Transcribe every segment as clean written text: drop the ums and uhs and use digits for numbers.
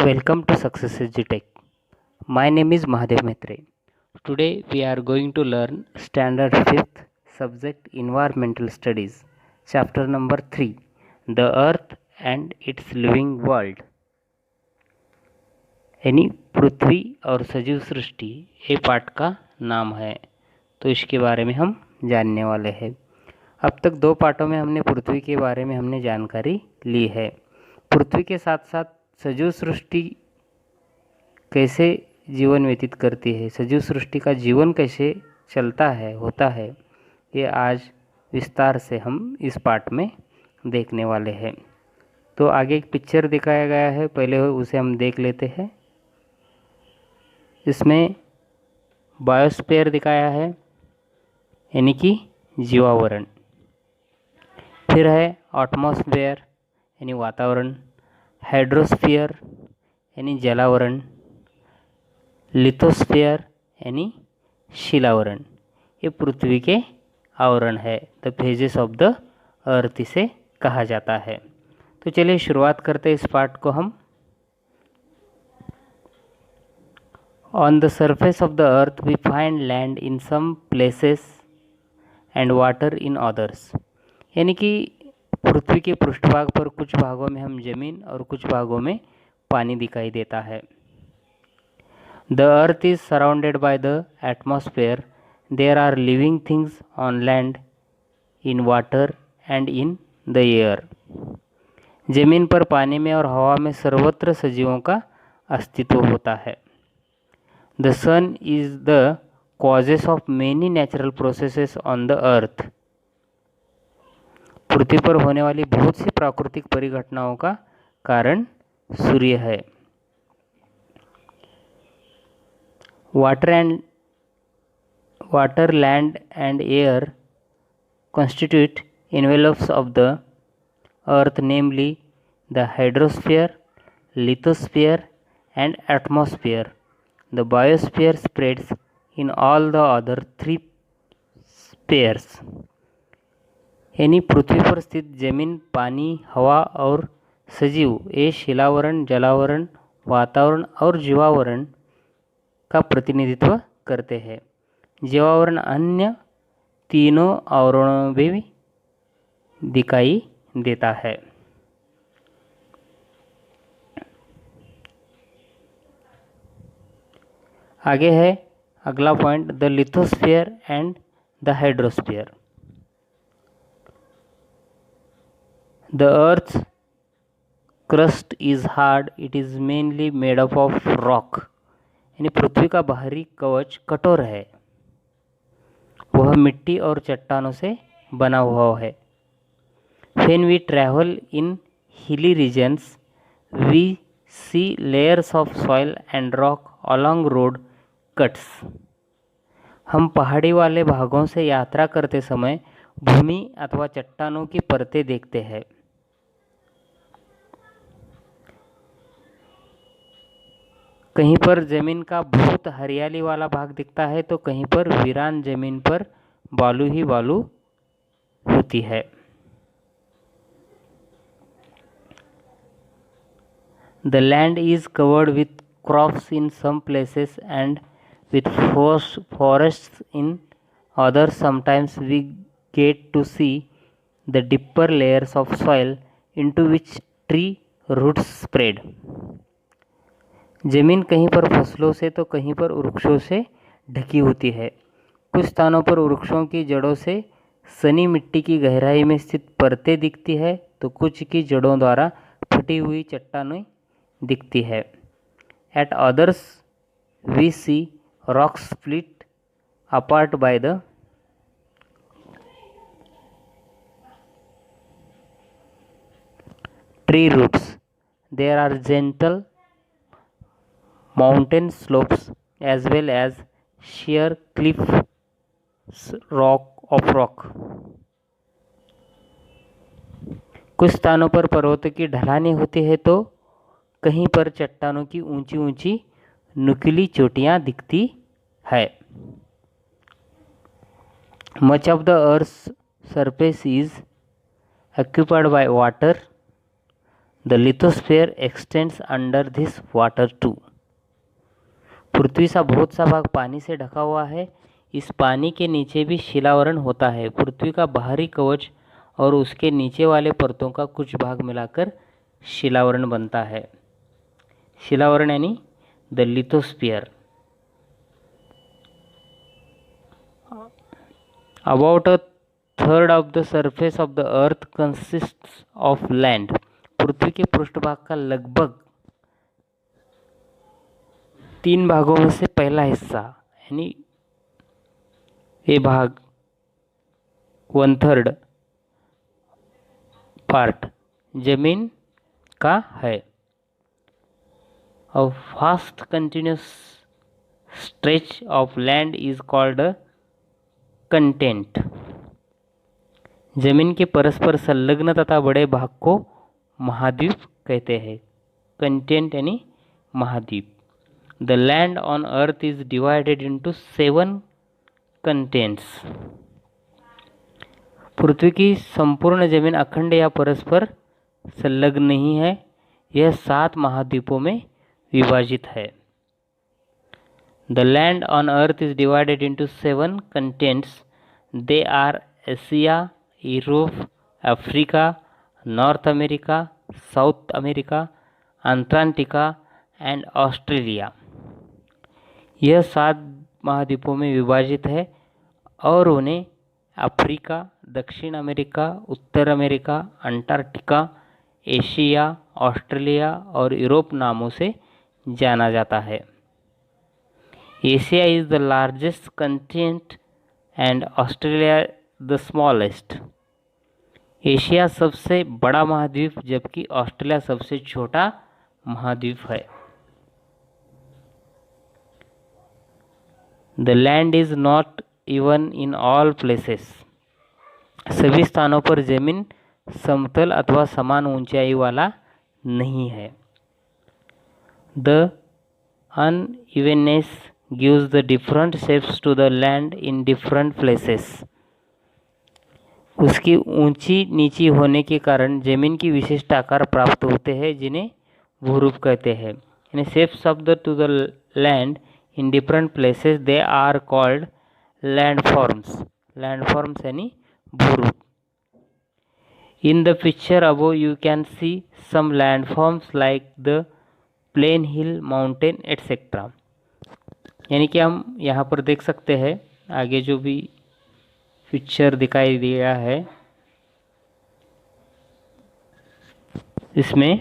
Welcome to Success Tech. My name is Mahadev Maitre. Today we are going to learn Standard 5th subject Environmental Studies, chapter number 3, The Earth and its Living World. यानी पृथ्वी और सजीव सृष्टि ये पाठ का नाम है, तो इसके बारे में हम जानने वाले हैं। अब तक दो पाठों में हमने पृथ्वी के बारे में हमने जानकारी ली है। पृथ्वी के साथ साथ सजीव सृष्टि कैसे जीवन व्यतीत करती है, सजीव सृष्टि का जीवन कैसे चलता है होता है, ये आज विस्तार से हम इस पाठ में देखने वाले हैं। तो आगे एक पिक्चर दिखाया गया है, पहले उसे हम देख लेते हैं। इसमें बायोस्फीयर दिखाया है यानी कि जीवावरण, फिर है एटमॉस्फेयर यानी वातावरण, हाइड्रोस्फीयर यानी जलावरण, लिथोस्फीयर यानी शिलावरण। ये पृथ्वी के आवरण है, द फेजेस ऑफ द अर्थ इसे कहा जाता है। तो चलिए शुरुआत करते हैं इस पाठ को हम। On the surface of the earth we find land in some places and water in others. यानी कि पृथ्वी के पृष्ठभाग पर कुछ भागों में हम जमीन और कुछ भागों में पानी दिखाई देता है। The earth is surrounded by the atmosphere. There are living things on land, in water and in the air. जमीन पर, पानी में और हवा में सर्वत्र सजीवों का अस्तित्व होता है। The sun is the causes of many natural processes on the earth. पृथ्वी पर होने वाली बहुत सी प्राकृतिक परिघटनाओं का कारण सूर्य है। Water, land and air constitute envelopes of the earth, namely the hydrosphere, lithosphere and atmosphere. The biosphere spreads in all the other three spheres. यानी पृथ्वी पर स्थित जमीन, पानी, हवा और सजीव ये शिलावरण, जलावरण, वातावरण और जीवावरण का प्रतिनिधित्व करते हैं। जीवावरण अन्य तीनों आवरणों में भी दिखाई देता है। आगे है अगला point, the lithosphere and the hydrosphere. The earth crust is hard, it is mainly made up of rock. यानी पृथ्वी का बाहरी कवच कठोर है, वह मिट्टी और चट्टानों से बना हुआ है। When we travel in hilly regions, we see layers of soil and rock along road cuts. हम पहाड़ी वाले भागों से यात्रा करते समय भूमि अथवा चट्टानों की परतें देखते हैं। कहीं पर जमीन का बहुत हरियाली वाला भाग दिखता है, तो कहीं पर वीरान जमीन पर बालू ही बालू होती है। The land is covered with crops in some places and with forests in others. Sometimes we get to see the deeper layers of soil into which tree roots spread. जमीन कहीं पर फसलों से तो कहीं पर वृक्षों से ढकी होती है। कुछ स्थानों पर वृक्षों की जड़ों से सनी मिट्टी की गहराई में स्थित परतें दिखती है, तो कुछ की जड़ों द्वारा फटी हुई चट्टानें दिखती है। At others we see rocks split apart by the tree roots. There are gentle mountain slopes as well as sheer cliffs of rock. कुछ स्थानों पर पर्वतों की ढलानें होती है, तो कहीं पर चट्टानों की ऊंची ऊंची नुकीली चोटियां दिखती है। Much of the earth's surface is occupied by water. The lithosphere extends under this water too. पृथ्वी सा बहुत सा भाग पानी से ढका हुआ है, इस पानी के नीचे भी शिलावरण होता है। पृथ्वी का बाहरी कवच और उसके नीचे वाले परतों का कुछ भाग मिलाकर शिलावरण बनता है। शिलावरण यानी the lithosphere. About a third of the surface of the earth consists of land. पृथ्वी के पृष्ठभाग का लगभग 3 भागों में से पहला हिस्सा यानी ये भाग 1/3 पार्ट जमीन का है। A fast continuous stretch of land is called content. जमीन के परस्पर संलग्न तथा बड़े भाग को महाद्वीप कहते हैं। कंटेंट यानी महाद्वीप। The land on earth is divided into 7 continents. पृथ्वी की संपूर्ण जमीन अखंड या परस्पर संलग्न नहीं है, यह 7 महाद्वीपों में विभाजित है। The land on earth is divided into 7 continents. They are Asia, Europe, Africa, North America, South America, Antarctica and Australia. यह 7 महाद्वीपों में विभाजित है और उन्हें अफ्रीका, दक्षिण अमेरिका, उत्तर अमेरिका, अंटार्कटिका, एशिया, ऑस्ट्रेलिया और यूरोप नामों से जाना जाता है। Asia is the largest continent and Australia the smallest. Asia सबसे बड़ा महाद्वीप जबकि ऑस्ट्रेलिया सबसे छोटा महाद्वीप है। The land is not even in all places. सभी स्थानों पर जमीन समतल अथवा समान ऊंचाई वाला नहीं है। The unevenness gives the different shapes to the land in different places। उसकी ऊंची नीची होने के कारण जमीन की विशिष्ट आकार प्राप्त होते हैं जिन्हें भूरूप कहते हैं। यानी shapes of the to the land in different places they are called landforms. Landforms यानी भूरूप। In the picture above you can see some landforms like the plain hill mountain etcetera. यानी कि हम यहाँ पर देख सकते हैं आगे जो भी पिक्चर दिखाई दिया है इसमें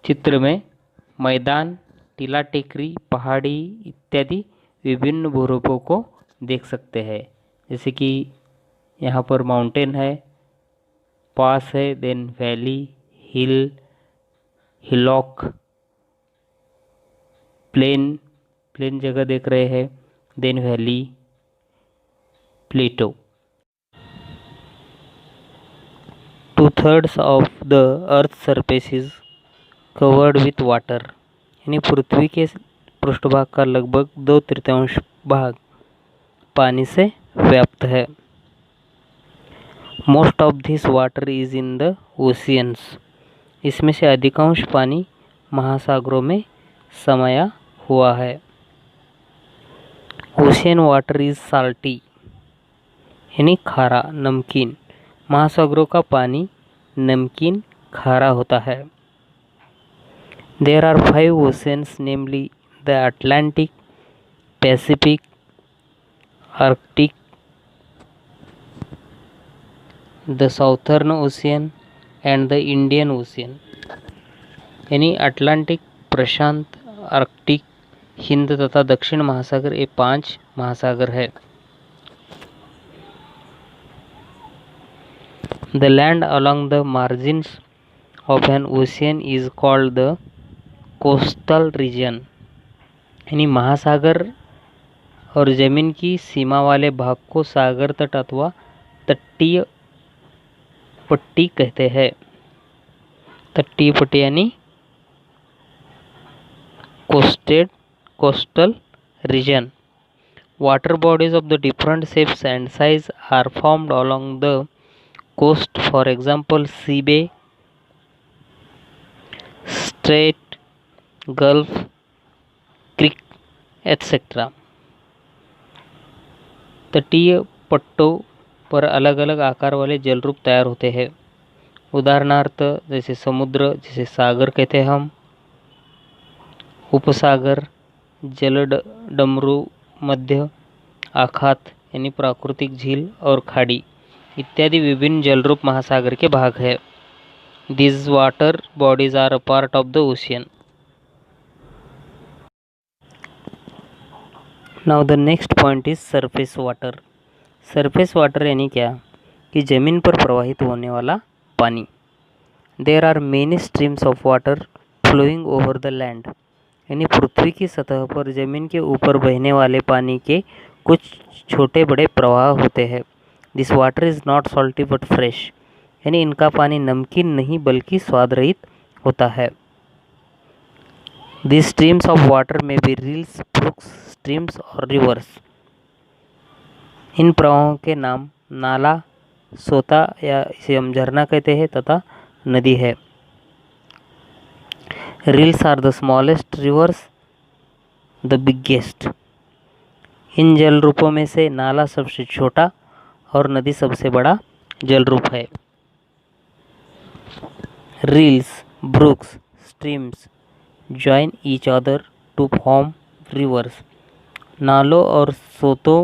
चित्र में मैदान, टीला टेकरी, पहाड़ी इत्यादि विभिन्न भूरूपों को देख सकते हैं। जैसे कि यहाँ पर माउंटेन है, पास है, then valley, hill, hillock, plain जगह देख रहे हैं, then valley, plateau. 2/3 of the earth surface is covered with water. यानी पृथ्वी के पृष्ठभाग का लगभग 2/3 भाग पानी से व्याप्त है। Most of this water is in the oceans. इसमें से अधिकांश पानी महासागरों में समाया हुआ है। ओशियन वाटर इज साल्टी यानी खारा, नमकीन। महासागरों का पानी नमकीन खारा होता है। There are 5 oceans namely the Atlantic, Pacific, Arctic, the Southern ocean and the Indian ocean. यानी अटलांटिक, प्रशांत, आर्कटिक, हिंद तथा दक्षिण महासागर ये 5 महासागर है। The land along the margins of an ocean is called the coastal region. यानी महासागर और जमीन की सीमा वाले भाग को सागर तट अथवा तटीय पट्टी कहते हैं। तटीय पट्टी यानी coastal region. Water bodies of the different shapes and size are formed along the coast. For example, sea bay, straight, gulf, creek etcetera. तटीय पट्टों पर अलग अलग आकार वाले जलरूप तैयार होते हैं। उदाहरणार्थ जैसे समुद्र, जैसे सागर कहते हैं हम, उपसागर, जलडमरू, मध्य आखात यानी प्राकृतिक झील और खाड़ी इत्यादि विभिन्न जलरूप महासागर के भाग है। These water bodies are a part of the ocean. Now the next point is surface water. Surface water यानी क्या कि जमीन पर प्रवाहित होने वाला पानी। There are many streams of water flowing over the land. यानी पृथ्वी की सतह पर जमीन के ऊपर बहने वाले पानी के कुछ छोटे बड़े प्रवाह होते हैं। This water is not salty but fresh. यानी इनका पानी नमकीन नहीं बल्कि स्वाद रहित होता है। These streams of water may be rills, brooks, streams और rivers. इन प्रवाहों के नाम नाला, सोता या इसे हम झरना कहते हैं तथा नदी है। Rills are the smallest, rivers the biggest. इन जल रूपों में से नाला सबसे छोटा और नदी सबसे बड़ा जल रूप है। Rills, brooks, streams join each other to form rivers. नालों और सोतों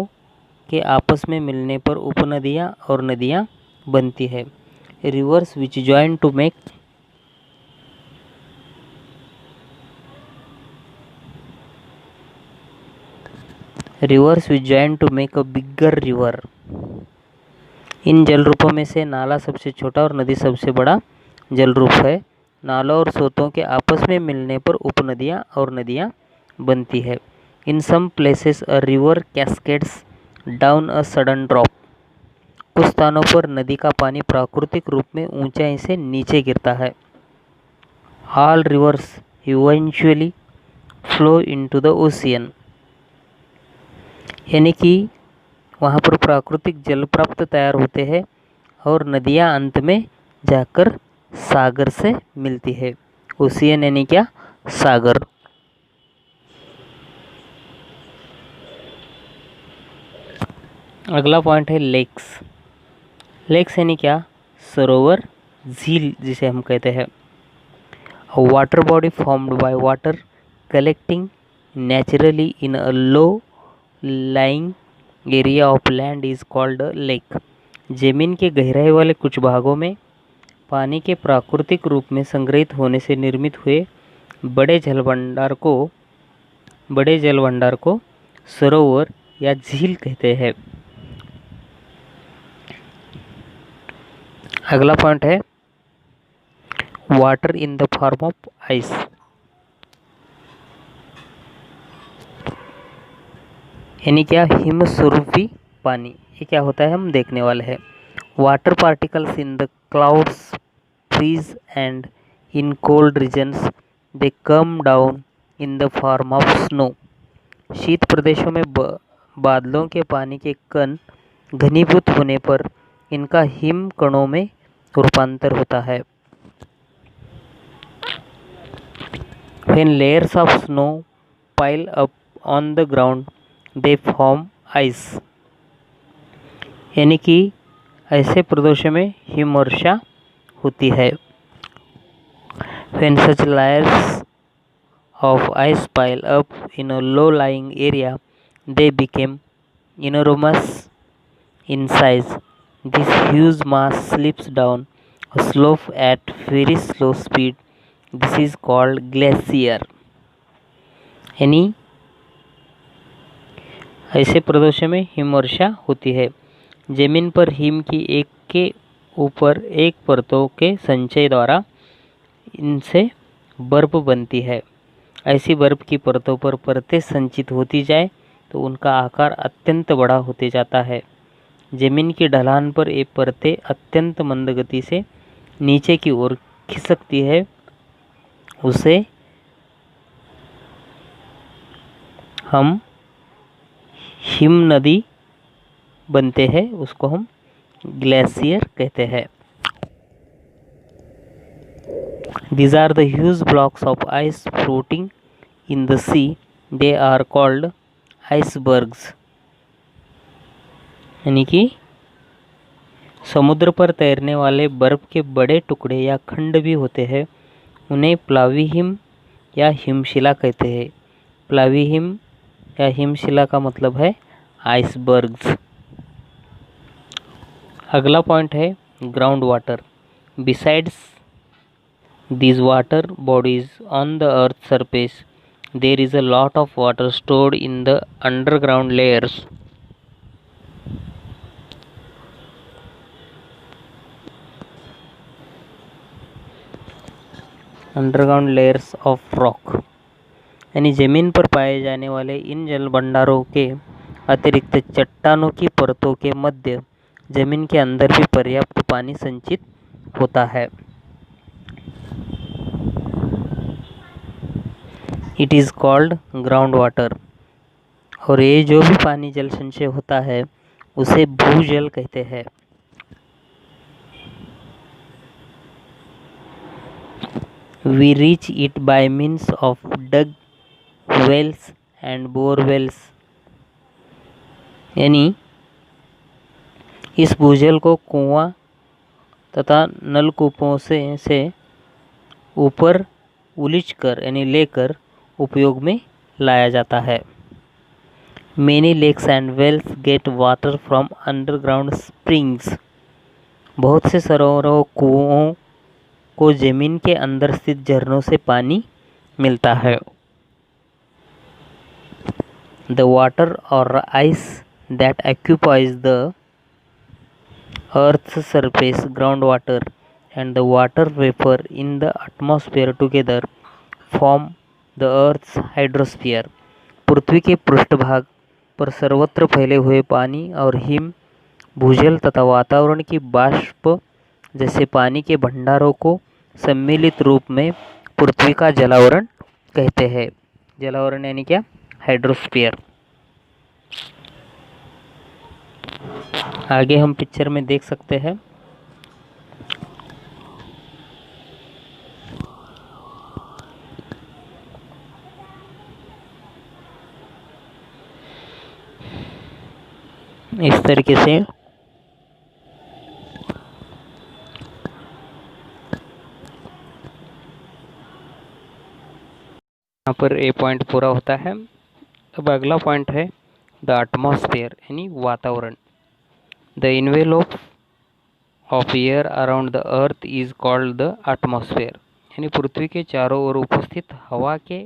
के आपस में मिलने पर उपनदियाँ और नदियाँ बनती है। Rivers which join to make a bigger river. इन जल रूपों में से नाला सबसे छोटा और नदी सबसे बड़ा जल रूप है। नालों और सोतों के आपस में मिलने पर उपनदियाँ और नदियाँ बनती है। In some places a river cascades down a sudden drop. कुछ स्थानों पर नदी का पानी प्राकृतिक रूप में ऊंचाई से नीचे गिरता है। All reverse eventually flow into the ocean. यानी कि वहाँ पर प्राकृतिक जल प्राप्त तैयार होते हैं और नदियाँ अंत में जाकर सागर से मिलती है। ओशियन यानी क्या? सागर। अगला पॉइंट है लेक्स। लेक्स यानी क्या? सरोवर, झील जिसे हम कहते हैं। Water body formed by water collecting naturally in a low lying area of land is called lake. जमीन के गहराई वाले कुछ भागों में पानी के प्राकृतिक रूप में संग्रहित होने से निर्मित हुए बड़े जलभंडार को सरोवर या झील कहते हैं। अगला पॉइंट है water in the form of ice. यानी क्या? हिम स्वरूपी पानी। ये क्या होता है हम देखने वाले हैं। Water particles in the clouds freeze and in cold regions they come down in the form of snow. शीत प्रदेशों में बादलों के पानी के कण घनीभूत होने पर इनका हिम कणों में रूपांतर होता है। When layers of snow pile up on the ground, they form ice. यानी कि ऐसे प्रदेशों में हिमवर्षा होती है। When such layers of ice pile up in a low-lying area, they become enormous in size. This huge mass slips down a slope at very slow speed. This is called glacier. यानी ऐसे प्रदेशों में हिमवर्षा होती है। जमीन per him की एक के ऊपर एक परतों के संचय द्वारा इनसे बर्फ बनती है। ऐसी बर्फ की परतों पर परतें संचित होती जाए तो उनका आकार अत्यंत बड़ा होते जाता है। जमीन की ढलान पर ये परतें अत्यंत मंद गति से नीचे की ओर खिसकती है। उसे हम हिम नदी बनते हैं, उसको हम ग्लेशियर कहते हैं। These are the huge blocks of ice floating in the sea. They are called icebergs. यानी कि समुद्र पर तैरने वाले बर्फ के बड़े टुकड़े या खंड भी होते हैं, उन्हें प्लावी हिम या हिमशिला कहते हैं। प्लावी हिम या हिमशिला का मतलब है आइसबर्ग्स। अगला पॉइंट है ground water. Besides these water bodies on the earth's surface, there is a lot of water stored in the underground layers. Underground layers of rock, यानी जमीन पर पाए जाने वाले इन जल भंडारों के अतिरिक्त चट्टानों की परतों के मध्य जमीन के अंदर भी पर्याप्त पानी संचित होता है। It is called ground water. और ये जो भी पानी जल संचय होता है उसे भूजल कहते हैं। We reach it by means of dug wells and borewells, यानी इस भूजल को कुआं तथा नलकूपों से ऊपर उलीच कर यानी लेकर उपयोग में लाया जाता है। Many lakes and wells get water from underground springs. बहुत से सरोवरों कुओं को जमीन के अंदर स्थित झरनों से पानी मिलता है। The water or ice that occupies the earth's surface, groundwater, and the water vapor in the atmosphere together form the earth's hydrosphere. पृथ्वी के पृष्ठभाग पर सर्वत्र फैले हुए पानी और हिम, भूजल तथा वातावरण की बाष्प जैसे पानी के भंडारों को सम्मिलित रूप में पृथ्वी का जलावरण कहते हैं। जलावरण यानी क्या? हाइड्रोस्फीयर। आगे हम पिक्चर में देख सकते हैं इस तरीके से यहाँ पर ए पॉइंट पूरा होता है। अब अगला पॉइंट है द एटमॉस्फेयर यानी वातावरण। The envelope of air around the earth is called the atmosphere, यानी पृथ्वी के चारों ओर उपस्थित हवा के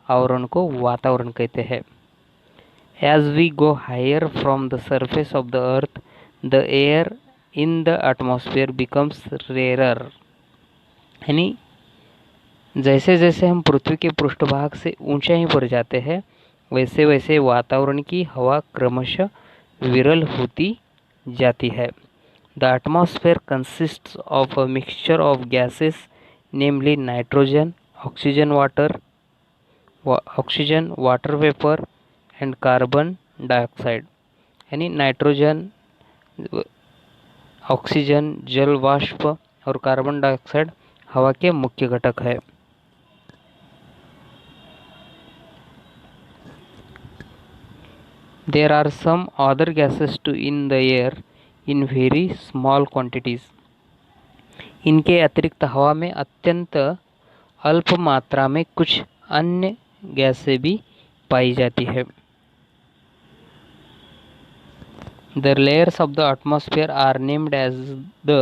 आवरण को वातावरण कहते हैं। As we go higher from the surface of the earth, the air in the atmosphere becomes rarer, यानी जैसे जैसे हम पृथ्वी के पृष्ठभाग से ऊंचाई पर जाते हैं वैसे वैसे वातावरण की हवा क्रमशः विरल होती जाती है। The atmosphere consists of a mixture of gases namely nitrogen, oxygen, water vapour and carbon dioxide, यानी नाइट्रोजन, ऑक्सीजन, जल वाष्प और कार्बन डाइऑक्साइड हवा के मुख्य घटक है। There are some other gases too in the air in very small quantities. इनके अतिरिक्त हवा में अत्यंत अल्प मात्रा में कुछ अन्य गैसें भी पाई जाती है। The layers of the atmosphere are named as the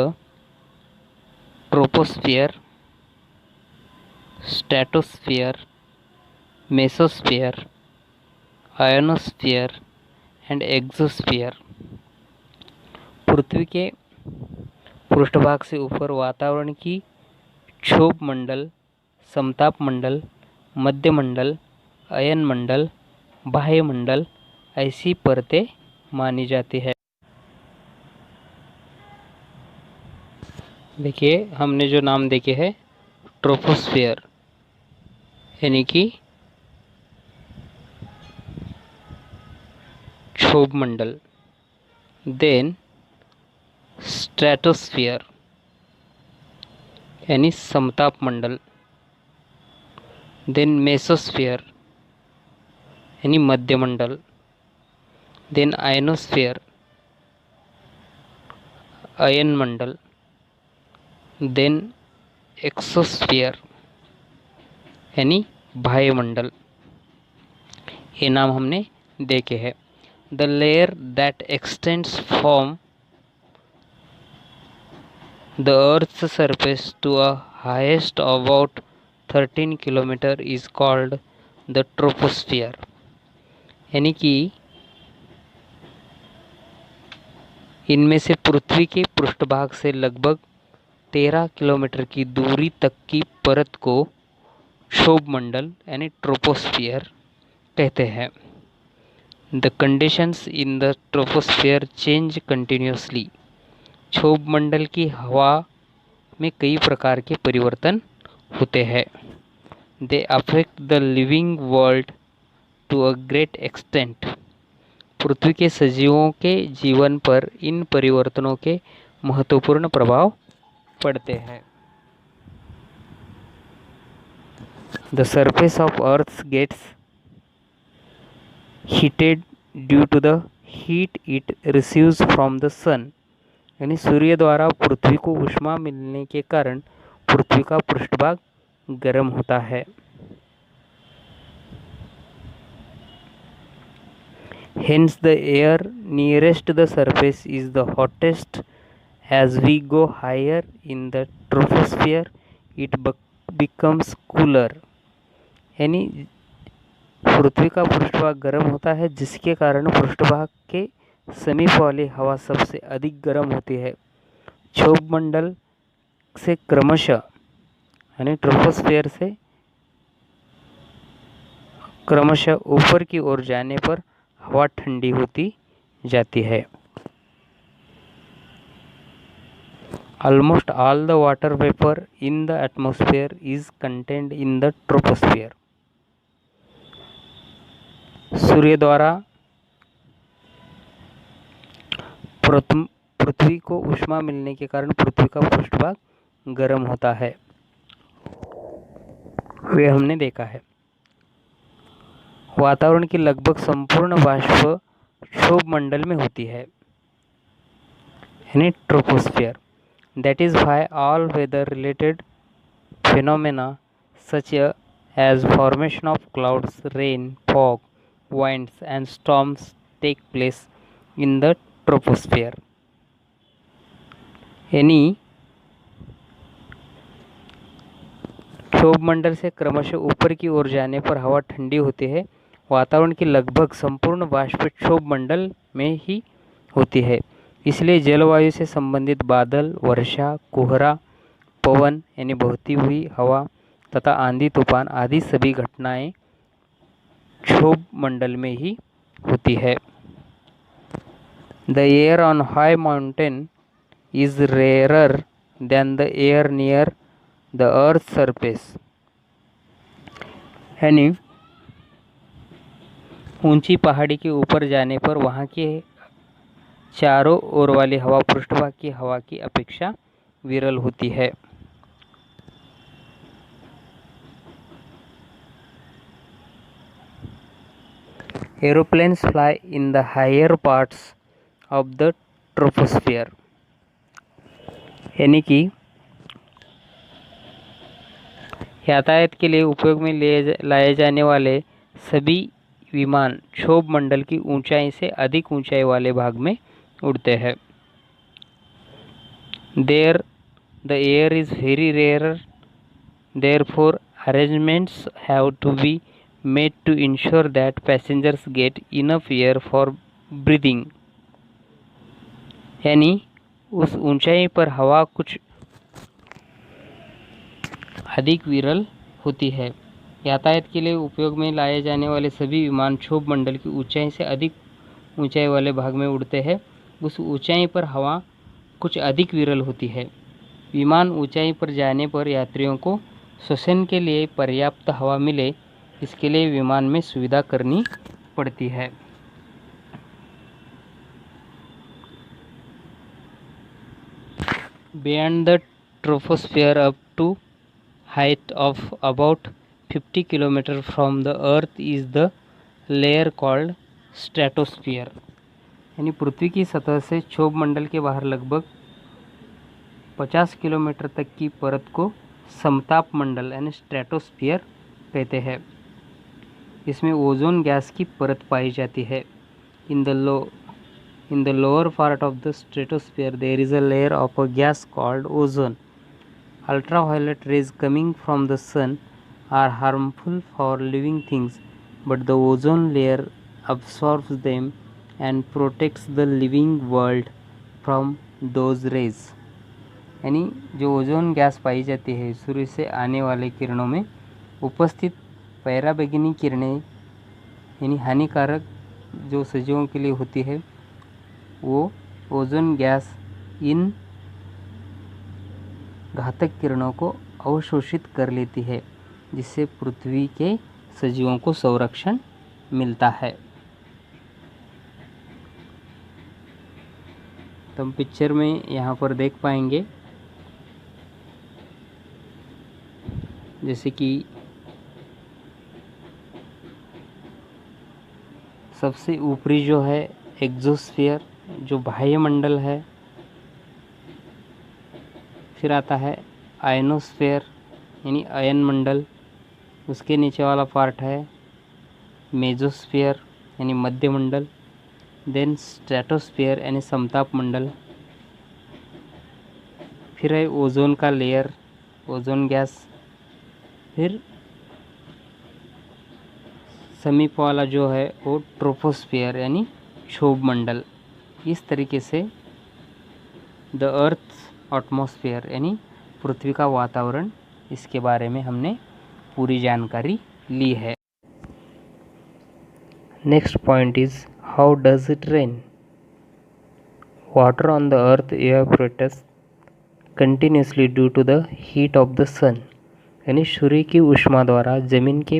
troposphere, stratosphere, mesosphere, ionosphere and exosphere. पृथ्वी के पृष्ठभाग से ऊपर वातावरण की क्षोभ मंडल, समताप मंडल, मध्य मंडल, अयन मंडल, बाह्य मंडल ऐसी परतें मानी जाती है। देखिए हमने जो नाम देखे हैं ट्रोपोस्फियर यानी कि क्षोभ मंडल, देन स्ट्रेटोस्फियर यानी समताप मंडल, देन मेसोस्फीयर यानी मध्यमंडल, देन आयनोस्फीयर अयन मंडल, देन एक्सोस्फीयर यानी बाह्य मंडल। ये नाम हमने देखे हैं। The layer that extends from the earth's surface to a highest about 13 kilometre is called the troposphere। यानी कि इनमें से पृथ्वी के पृष्ठभाग से लगभग 13 किलोमीटर की दूरी तक की परत को क्षोभ मंडल यानी ट्रोपोस्फियर कहते हैं। The conditions in the troposphere change continuously. क्षोभ मंडल की हवा में कई प्रकार के परिवर्तन होते हैं। They affect the living world to a great extent. पृथ्वी के सजीवों के जीवन पर इन परिवर्तनों के महत्वपूर्ण प्रभाव पड़ते हैं। The surface of earth gets heated due to the heat it receives from the sun. यानी सूर्य द्वारा पृथ्वी को ऊष्मा मिलने के कारण पृथ्वी का पृष्ठभाग गर्म होता है। Hence the air nearest the surface is the hottest. As we go higher in the troposphere, it becomes cooler। यानी पृथ्वी का पृष्ठभाग गर्म होता है, जिसके कारण पृष्ठभाग के समीप वाली हवा सबसे अधिक गर्म होती है। क्षोभ मंडल से क्रमशः यानी ट्रोपोस्फियर से क्रमशः ऊपर की ओर जाने पर हवा ठंडी होती जाती है। Almost all the water vapor in the atmosphere is contained in the troposphere। सूर्य द्वारा पृथ्वी को ऊष्मा मिलने के कारण पृथ्वी का पृष्ठभाग गर्म होता है, वे हमने देखा है। वातावरण की लगभग संपूर्ण वाष्प क्षोभ मंडल में होती है यानी troposphere. That is why all weather related phenomena such as formation of clouds, rain, fog, winds and storms take place in the troposphere। यानी क्षोभ मंडल से क्रमशः ऊपर की ओर जाने पर हवा ठंडी होती है। वातावरण की लगभग संपूर्ण वाष्प क्षोभ मंडल में ही होती है, इसलिए जलवायु से संबंधित बादल, वर्षा, कोहरा, पवन यानी बहती हुई हवा तथा आंधी तूफान आदि सभी घटनाएं क्षोभ मंडल में ही होती है। The air on high mountain is rarer than the air near the earth surface. यानी ऊंची पहाड़ी के ऊपर जाने पर वहाँ के चारों ओर वाली हवा पृष्ठभाग की हवा की अपेक्षा विरल होती है। Aeroplanes fly in the higher parts of the troposphere. यानी कि यातायात के लिए उपयोग में लाए जाने वाले सभी विमान क्षोभ मंडल की ऊंचाई से अधिक ऊंचाई वाले भाग में उड़ते हैं। There the air is very rare, therefore arrangements have to be made to ensure that passengers get enough air for breathing। यानी उस ऊंचाई पर हवा कुछ अधिक विरल होती है। यातायात के लिए उपयोग में लाए जाने वाले सभी विमान क्षोभ मंडल की ऊंचाई से अधिक ऊंचाई वाले भाग में उड़ते हैं। उस ऊंचाई पर हवा कुछ अधिक विरल होती है। विमान ऊंचाई पर जाने पर यात्रियों को श्वसन के लिए पर्याप्त हवा मिले, इसके लिए विमान में सुविधा करनी पड़ती है। Beyond the troposphere up to height of about 50 kilometer from the earth is the layer called stratosphere। यानी पृथ्वी की सतह से क्षोभ मंडल के बाहर लगभग 50 किलोमीटर तक की परत को समताप मंडल यानी स्ट्रेटोस्फियर कहते हैं। इसमें ओजोन गैस की परत पाई जाती है। In the lower part of the stratosphere there is a layer of a gas called ozone. Ultraviolet rays coming from the sun are harmful for living things, but the ozone layer absorbs them and protects the living world from those rays। यानी जो ozone gas पाई जाती है सूर्य से आने वाले किरणों में उपस्थित पराबैंगनी किरणें यानी हानिकारक जो सजीवों के लिए होती है वो ओजोन गैस इन घातक किरणों को अवशोषित कर लेती है, जिससे पृथ्वी के सजीवों को संरक्षण मिलता है। तो हम पिक्चर में यहाँ पर देख पाएंगे जैसे कि सबसे ऊपरी जो है एक्सोस्फीयर जो बाह्य मंडल है, फिर आता है आयनोस्फीयर यानी अयन मंडल, उसके नीचे वाला पार्ट है मेजोस्फीयर यानी मध्य मंडल, देन स्ट्रेटोस्फीयर यानी समताप मंडल, फिर है ओजोन का लेयर ओजोन गैस, फिर समीप वाला जो है वो ट्रोपोस्फीयर यानी क्षोभ मंडल। इस तरीके से द अर्थ एटमॉस्फेयर यानी पृथ्वी का वातावरण, इसके बारे में हमने पूरी जानकारी ली है। Next point is how does it rain. Water on the earth evaporates continuously due to the heat of the sun. यानी सूर्य की ऊष्मा द्वारा जमीन के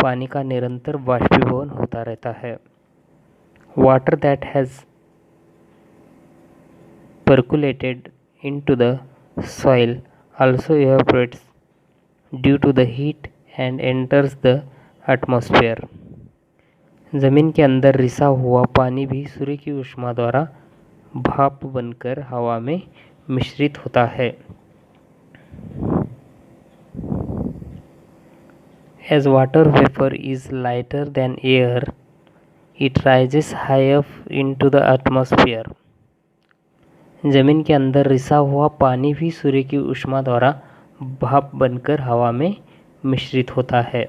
पानी का निरंतर बाष्पीभवन होता रहता है। Water that has percolated into the soil also evaporates due to the heat and enters the atmosphere। जमीन के अंदर रिसा हुआ पानी भी सूर्य की ऊष्मा द्वारा भाप बनकर हवा में मिश्रित होता है। As water vapor is lighter than air, it rises high up into the atmosphere। जमीन के अंदर रिसा हुआ पानी भी सूर्य की ऊष्मा द्वारा भाप बनकर हवा में मिश्रित होता है।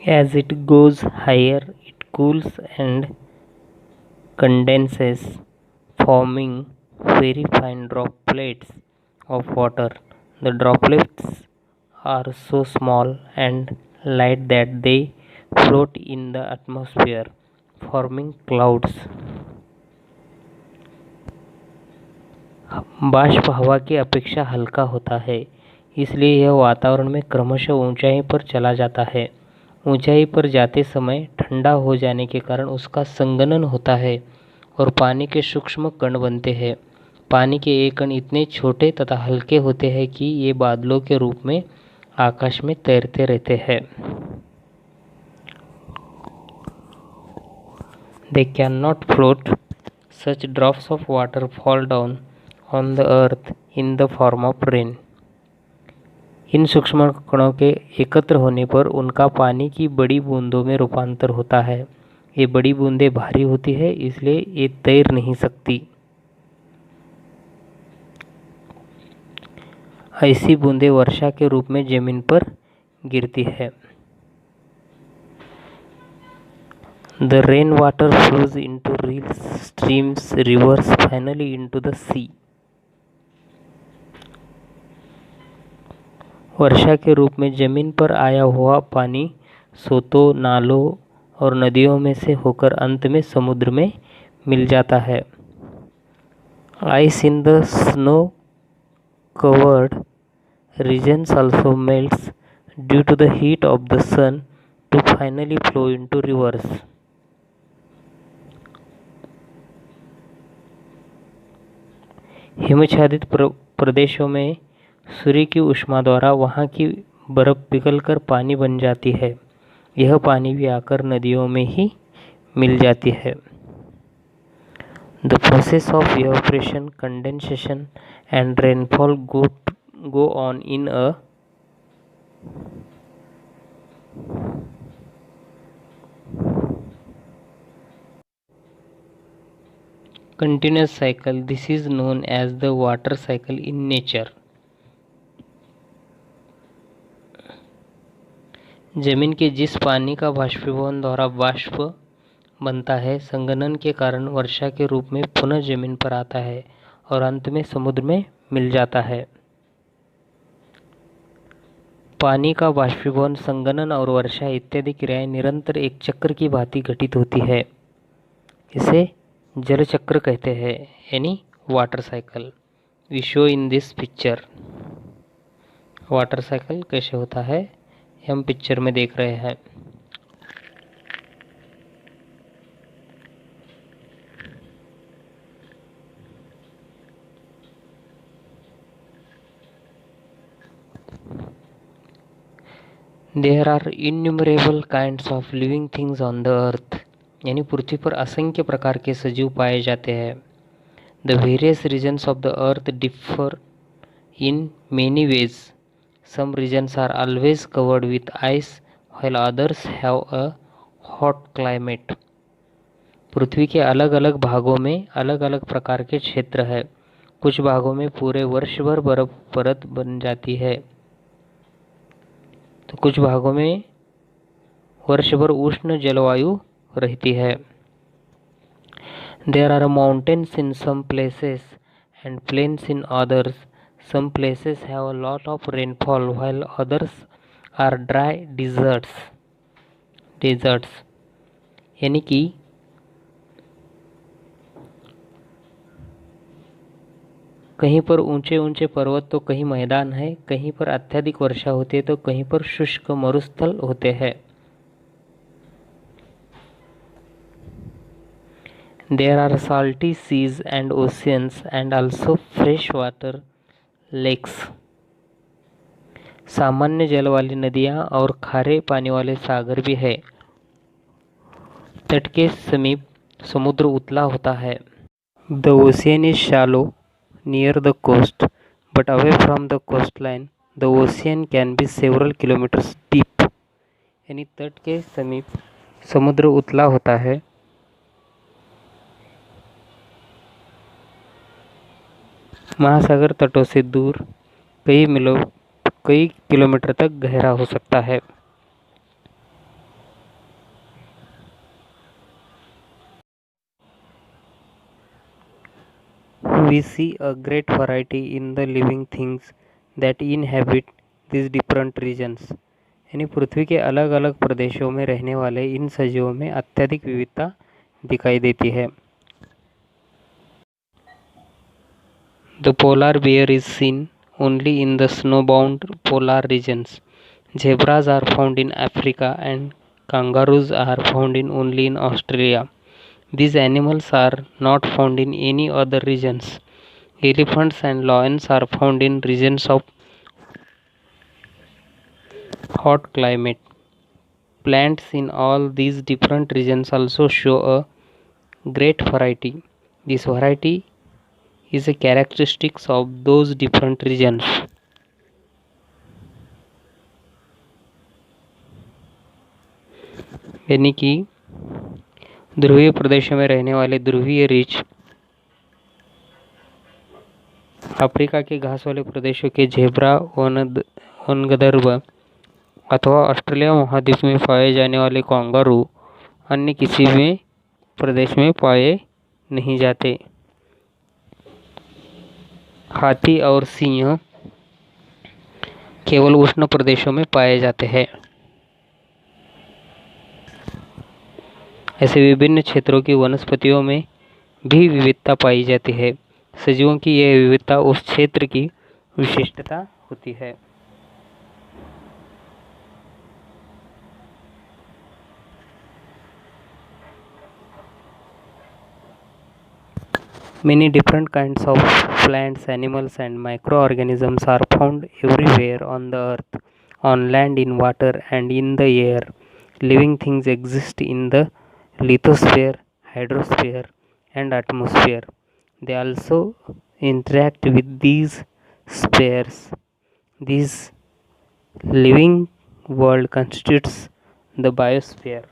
As it goes higher, it cools and condenses, forming very fine droplets of water। The droplets are so small and light that they float in the atmosphere, forming clouds। बाष्प हवा की अपेक्षा हल्का होता है, इसलिए यह वातावरण में क्रमशः ऊंचाई पर चला जाता है। ऊंचाई पर जाते समय ठंडा हो जाने के कारण उसका संघनन होता है और पानी के सूक्ष्म कण बनते हैं। पानी के ये कण इतने छोटे तथा हल्के होते हैं कि ये बादलों के रूप में आकाश में तैरते रहते हैं। They cannot float. Such drops of water fall down on the earth in the form of rain। इन सूक्ष्म कणों के एकत्र होने पर उनका पानी की बड़ी बूंदों में रूपांतर होता है। ये बड़ी बूंदें भारी होती है, इसलिए ये तैर नहीं सकती। ऐसी बूंदें वर्षा के रूप में जमीन पर गिरती है। The rainwater flows into rills, streams, rivers, finally into the sea। वर्षा के रूप में जमीन पर आया हुआ पानी सोतों, नालों और नदियों में से होकर अंत में समुद्र में मिल जाता है। Ice in the snow covered regions also melts due to the heat of the sun to finally flow into rivers. हिमच्छादित प्रदेशों में सूर्य की ऊष्मा द्वारा वहाँ की बर्फ पिघलकर पानी बन जाती है। यह पानी भी आकर नदियों में ही मिल जाती है। The process of evaporation, condensation and rainfall go on in a continuous cycle. This is known as the water cycle in nature. जमीन के जिस पानी का बाष्पीभवन द्वारा वाष्प बनता है, संघनन के कारण वर्षा के रूप में पुनः जमीन पर आता है और अंत में समुद्र में मिल जाता है। पानी का बाष्पीभवन, संघनन और वर्षा इत्यादि क्रियाएं निरंतर एक चक्र की भांति घटित होती है। इसे जल चक्र कहते हैं, यानी water cycle. We show in this picture. Water cycle कैसे होता है हम पिक्चर में देख रहे हैं। There are innumerable kinds of living things on the earth. यानी पृथ्वी पर असंख्य प्रकार के सजीव पाए जाते हैं। The various regions of the earth differ in many ways. Some regions are always covered with ice, while others have a hot climate. पृथ्वी के अलग अलग भागों में अलग अलग प्रकार के क्षेत्र है। कुछ भागों में पूरे वर्ष भर बर्फ परत बन जाती है, तो कुछ भागों में वर्ष भर उष्ण जलवायु रहती है। There are mountains in some places and plains in others. Some places have a lot of rainfall while others are dry deserts. यानी कि कहीं पर ऊंचे ऊंचे पर्वत तो कहीं मैदान है, कहीं पर अत्यधिक वर्षा होती है तो कहीं पर शुष्क मरुस्थल होते हैं। There are salty seas and oceans and also freshwater lakes. सामान्य जल वाली नदियाँ और खारे पानी वाले सागर भी है। तट के समीप समुद्र उथला होता है। The ocean is shallow near the coast, but away from the coastline, the ocean can be several kilometers deep. यानी तट के समीप समुद्र उथला होता है, महासागर तटों से दूर कई किलोमीटर तक गहरा हो सकता है। We see a great variety in the living things that inhabit these different regions. यानी पृथ्वी के अलग अलग प्रदेशों में रहने वाले इन सजीवों में अत्यधिक विविधता दिखाई देती है। The polar bear is seen only in the snowbound polar regions. Zebras are found in Africa and kangaroos are found only in Australia. These animals are not found in any other regions. Elephants and lions are found in regions of hot climate. Plants in all these different regions also show a great variety. This variety is a characteristics of those different regions. यानी कि ध्रुवीय प्रदेशों में रहने वाले ध्रुवीय रीछ, Africa के घास वाले प्रदेशों के ज़ेब्रा, ओनगदर्भ अथवा ऑस्ट्रेलिया महाद्वीप में पाए जाने वाले कांगारू अन्य किसी भी प्रदेश में पाए नहीं जाते। हाथी और सिंह केवल उष्ण प्रदेशों में पाए जाते हैं। ऐसे विभिन्न क्षेत्रों की वनस्पतियों में भी विविधता पाई जाती है। सजीवों की यह विविधता उस क्षेत्र की विशिष्टता होती है। Many different kinds of plants, animals, and microorganisms are found everywhere on the earth, on land, in water, and in the air. Living things exist in the lithosphere, hydrosphere, and atmosphere. They also interact with these spheres. This living world constitutes the biosphere,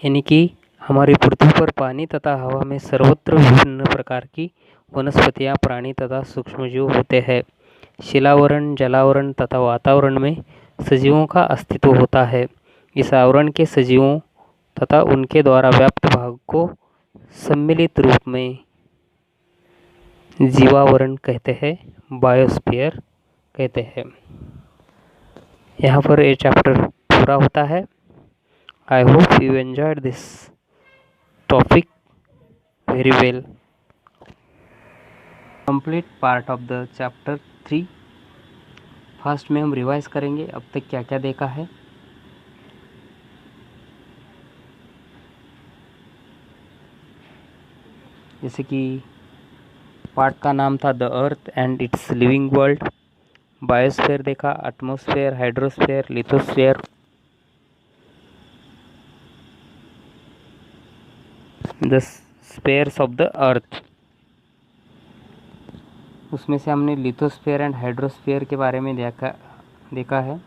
यानी कि हमारी पृथ्वी पर पानी तथा हवा में सर्वत्र विभिन्न प्रकार की वनस्पतियां, प्राणी तथा सूक्ष्मजीव होते हैं। शिलावरण, जलावरण तथा वातावरण में सजीवों का अस्तित्व होता है। इस आवरण के सजीवों तथा उनके द्वारा व्याप्त भाग को सम्मिलित रूप में जीवावरण कहते हैं, बायोस्फीयर कहते हैं। यहाँ पर ये चैप्टर पूरा होता है। I hope you enjoyed this topic very well. Complete part of the chapter 3. First में हम रिवाइज करेंगे अब तक क्या क्या देखा है। जैसे कि पार्ट का नाम था the earth and its living world. Biosphere देखा, atmosphere, hydrosphere, lithosphere. The spheres of the earth, उसमें से हमने लिथोस्फीयर एंड हाइड्रोस्फीयर के बारे में देखा है।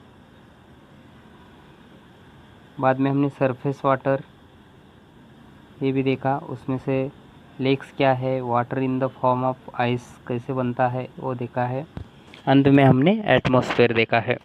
बाद में हमने सरफेस वाटर ये भी देखा, उसमें से लेक्स क्या है, water in the form of ice कैसे बनता है वो देखा है। अंत में हमने एटमॉस्फेयर देखा है।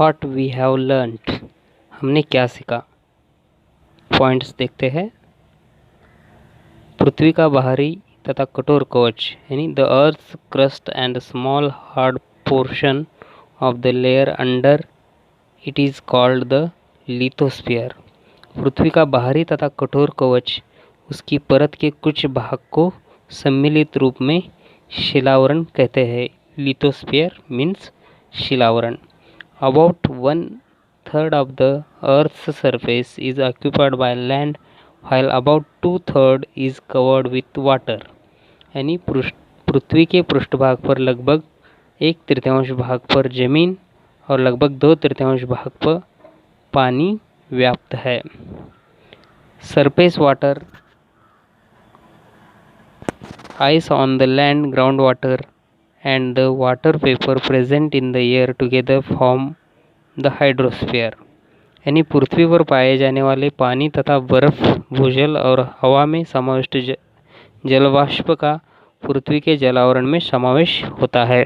What we have learnt, हमने क्या सीखा। पॉइंट्स देखते हैं। पृथ्वी का बाहरी तथा कठोर कवच यानी the earth crust and small hard portion of the layer under it is called the lithosphere. पृथ्वी का बाहरी तथा कठोर कवच, उसकी परत के कुछ भाग को सम्मिलित रूप में शिलावरण कहते हैं। लिथोस्फीयर मीन्स शिलावरण। About 1/3 of the Earth's surface is occupied by land, while about 2/3 is covered with water. यानी पृथ्वी के पृष्ठभाग पर लगभग 1/3 भाग पर जमीन और लगभग 2/3 भाग पर पानी व्याप्त है। Surface water, ice on the land, groundwater and the water vapor present in the air together form the hydrosphere। यानी पृथ्वी पर पाए जाने वाले पानी तथा बर्फ, भूजल और हवा में समाविष्ट जलवाष्प का पृथ्वी के जलावरण में समावेश होता है।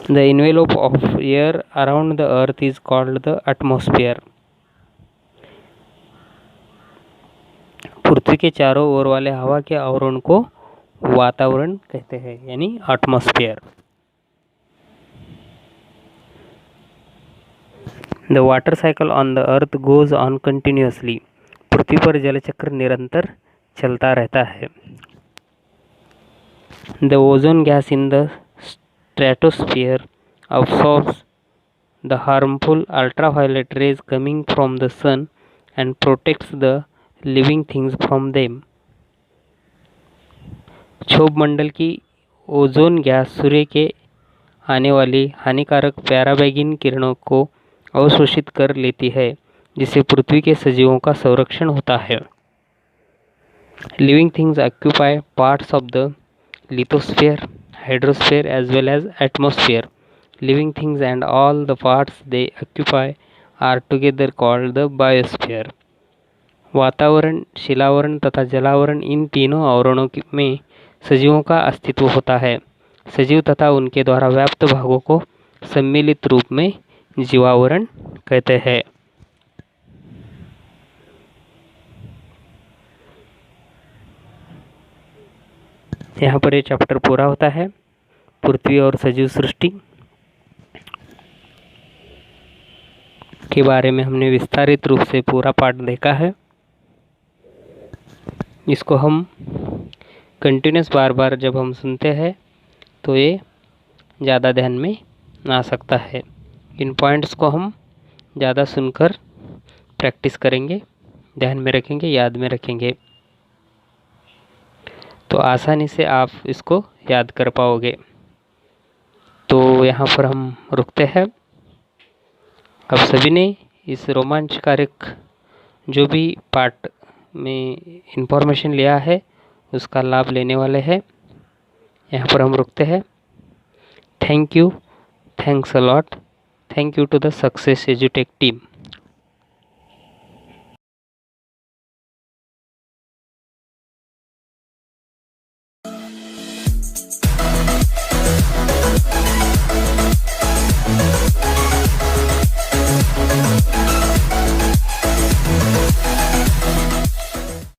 The envelope of air around the earth is called the atmosphere। पृथ्वी के चारों ओर वाले हवा के आवरण को वातावरण कहते हैं, यानी atmosphere. The water cycle on the earth goes on continuously. पृथ्वी पर जल चक्र निरंतर चलता रहता है। The ozone gas in the stratosphere absorbs the harmful ultraviolet rays coming from the sun and protects the living things from them। क्षोभ मंडल की ओजोन गैस सूर्य के आने वाली हानिकारक पराबैंगनी किरणों को अवशोषित कर लेती है, जिससे पृथ्वी के सजीवों का संरक्षण होता है। Living things occupy parts of the lithosphere, hydrosphere as well as atmosphere. Living things and all the parts they occupy are together called the biosphere। वातावरण, शिलावरण तथा जलावरण, इन तीनों आवरणों में सजीवों का अस्तित्व होता है। सजीव तथा उनके द्वारा व्याप्त भागों को सम्मिलित रूप में जीवावरण कहते हैं। यहाँ पर ये चैप्टर पूरा होता है। पृथ्वी और सजीव सृष्टि के बारे में हमने विस्तारित रूप से पूरा पाठ देखा है। इसको हम कंटिन्यूस बार बार जब हम सुनते हैं तो ये ज़्यादा ध्यान में आ सकता है। इन पॉइंट्स को हम ज़्यादा सुनकर प्रैक्टिस करेंगे, ध्यान में रखेंगे, याद में रखेंगे, तो आसानी से आप इसको याद कर पाओगे। तो यहाँ पर हम रुकते हैं। अब सभी ने इस रोमांचकारक जो भी पार्ट में इंफॉर्मेशन लिया है उसका लाभ लेने वाले हैं। यहाँ पर हम रुकते हैं। Thank you, thanks a lot, thank you to the success एजुटेक टीम।